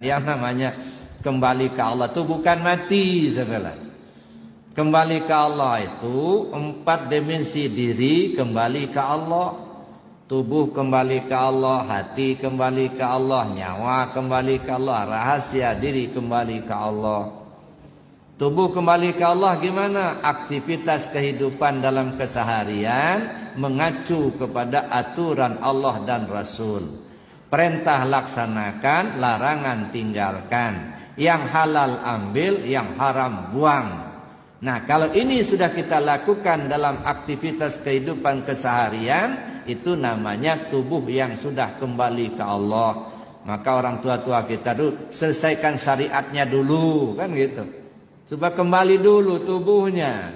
Yang namanya kembali ke Allah itu bukan mati sebenarnya. Kembali ke Allah itu 4 dimensi diri kembali ke Allah. Tubuh kembali ke Allah, hati kembali ke Allah, nyawa kembali ke Allah, rahasia diri kembali ke Allah. Tubuh kembali ke Allah gimana? Aktivitas kehidupan dalam keseharian mengacu kepada aturan Allah dan Rasul. Perintah laksanakan, larangan tinggalkan. Yang halal ambil, yang haram buang. Nah, kalau ini sudah kita lakukan dalam aktivitas kehidupan keseharian, itu namanya tubuh yang sudah kembali ke Allah. Maka orang tua-tua kita dulu selesaikan syariatnya dulu, kan gitu. Supaya kembali dulu tubuhnya.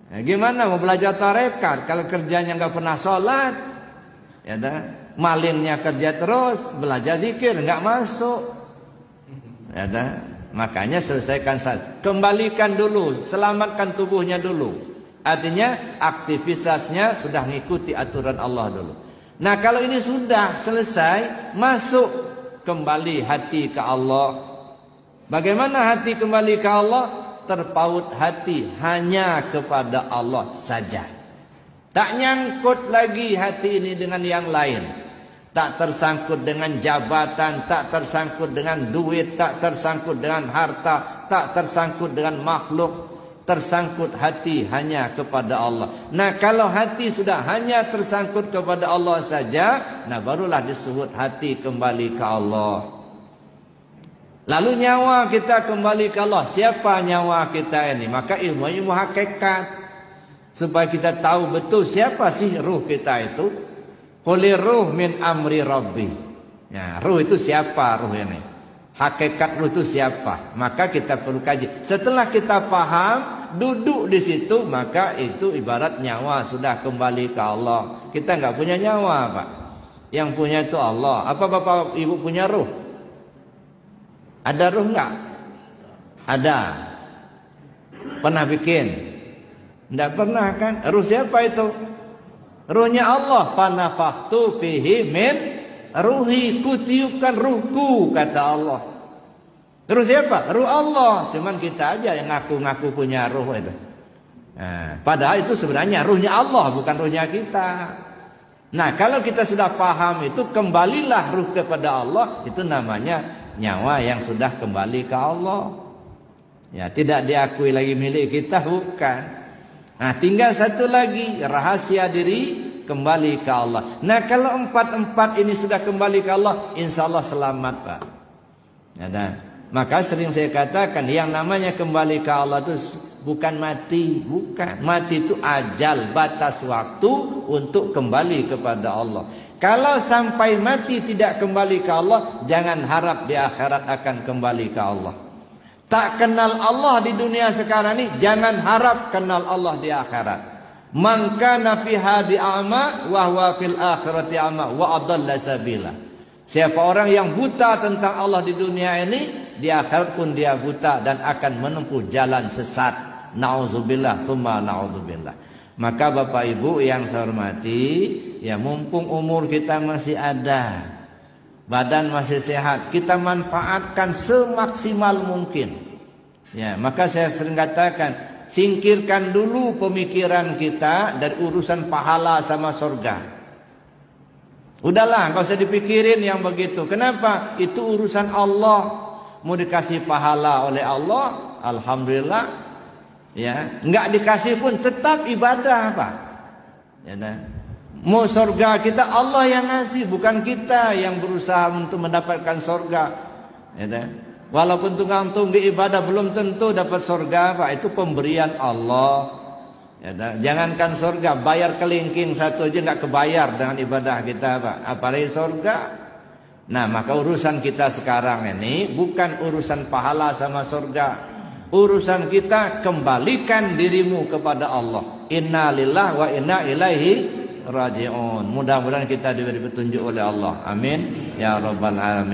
Nah, gimana mau belajar tarekat kalau kerjanya nggak pernah sholat? Ya dah. Malinnya kerja terus, belajar zikir nggak masuk. Ya dah. Makanya selesaikan saja. Kembalikan dulu, selamatkan tubuhnya dulu. Artinya aktivitasnya sudah mengikuti aturan Allah dulu. Nah, kalau ini sudah selesai, masuk kembali hati ke Allah. Bagaimana hati kembali ke Allah? Terpaut hati hanya kepada Allah saja. Tak nyangkut lagi hati ini dengan yang lain. Tak tersangkut dengan jabatan, tak tersangkut dengan duit, tak tersangkut dengan harta, tak tersangkut dengan makhluk. Tersangkut hati hanya kepada Allah. Nah, kalau hati sudah hanya tersangkut kepada Allah saja, nah barulah disebut hati kembali ke Allah. Lalu nyawa kita kembali ke Allah. Siapa nyawa kita ini? Maka ilmu hakikat. Supaya kita tahu betul siapa sih ruh kita itu. Quli ruh min amri rabbi. Ya, ruh itu siapa ruh ini? Hakikat ruh itu siapa? Maka kita perlu kaji. Setelah kita paham, duduk di situ, maka itu ibarat nyawa sudah kembali ke Allah. Kita nggak punya nyawa, Pak. Yang punya itu Allah. Apa Bapak Ibu punya ruh? Ada ruh nggak? Ada. Pernah bikin? Nggak pernah kan? Ruh siapa itu? Ruhnya Allah. Fanafakhtu fihi min ruhi, kutiupkan ruhku, kata Allah. Ruh siapa? Ruh Allah. Cuman kita aja yang ngaku-ngaku punya ruh itu. Nah, padahal itu sebenarnya ruhnya Allah, bukan ruhnya kita. Nah, kalau kita sudah paham itu, kembalilah ruh kepada Allah. Itu namanya nyawa yang sudah kembali ke Allah. Ya, tidak diakui lagi milik kita, bukan. Nah, tinggal satu lagi, rahasia diri kembali ke Allah. Nah, kalau 4 ini sudah kembali ke Allah, insya Allah selamat, Pak. Ya, dan maka sering saya katakan, yang namanya kembali ke Allah itu bukan mati, bukan. Mati itu ajal, batas waktu untuk kembali kepada Allah. Kalau sampai mati tidak kembali ke Allah, jangan harap di akhirat akan kembali ke Allah. Tak kenal Allah di dunia sekarang ini, jangan harap kenal Allah di akhirat. Man kana fi hadi a'ma wa huwa fil akhirati a'ma wa adalla sabila. Siapa orang yang buta tentang Allah di dunia ini, di akhirat pun dia buta dan akan menempuh jalan sesat. Nauzubillah, tsumma naudzubillah. Maka Bapak Ibu yang saya hormati, ya mumpung umur kita masih ada, badan masih sehat, kita manfaatkan semaksimal mungkin. Ya, maka saya sering katakan, singkirkan dulu pemikiran kita dari urusan pahala sama surga. Udahlah, nggak usah dipikirin yang begitu. Kenapa? Itu urusan Allah. Mau dikasih pahala oleh Allah, alhamdulillah. Ya, nggak dikasih pun tetap ibadah, Pak. Ya, mau surga kita Allah yang ngasih, bukan kita yang berusaha untuk mendapatkan surga. Ya, walaupun tunggang-tunggi ibadah belum tentu dapat surga, Pak. Itu pemberian Allah. Ya, jangankan surga, bayar kelingking satu aja nggak kebayar dengan ibadah kita, Pak. Apalagi surga. Nah, maka urusan kita sekarang ini bukan urusan pahala sama surga. Urusan kita, kembalikan dirimu kepada Allah. Inna lillahi wa inna ilaihi raji'un. Mudah-mudahan kita diberi petunjuk oleh Allah. Amin ya rabbal alamin.